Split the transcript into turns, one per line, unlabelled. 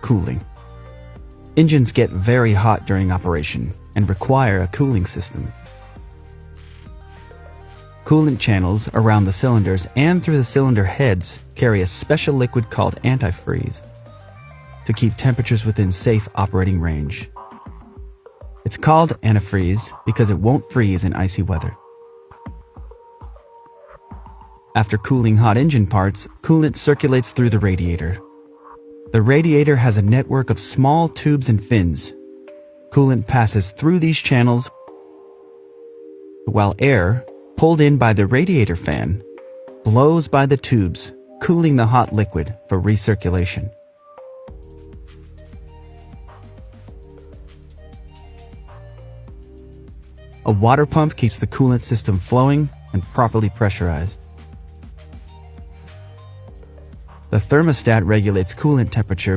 cooling. Engines get very hot during operation and require a cooling system. Coolant channels around the cylinders and through the cylinder heads carry a special liquid called antifreeze to keep temperatures within safe operating range. It's called antifreeze because it won't freeze in icy weather. After cooling hot engine parts, coolant circulates through the radiator. The radiator has a network of small tubes and fins. Coolant passes through these channels while air, pulled in by the radiator fan, blows by the tubes, cooling the hot liquid for recirculation. A water pump keeps the coolant system flowing and properly pressurized. The thermostat regulates coolant temperature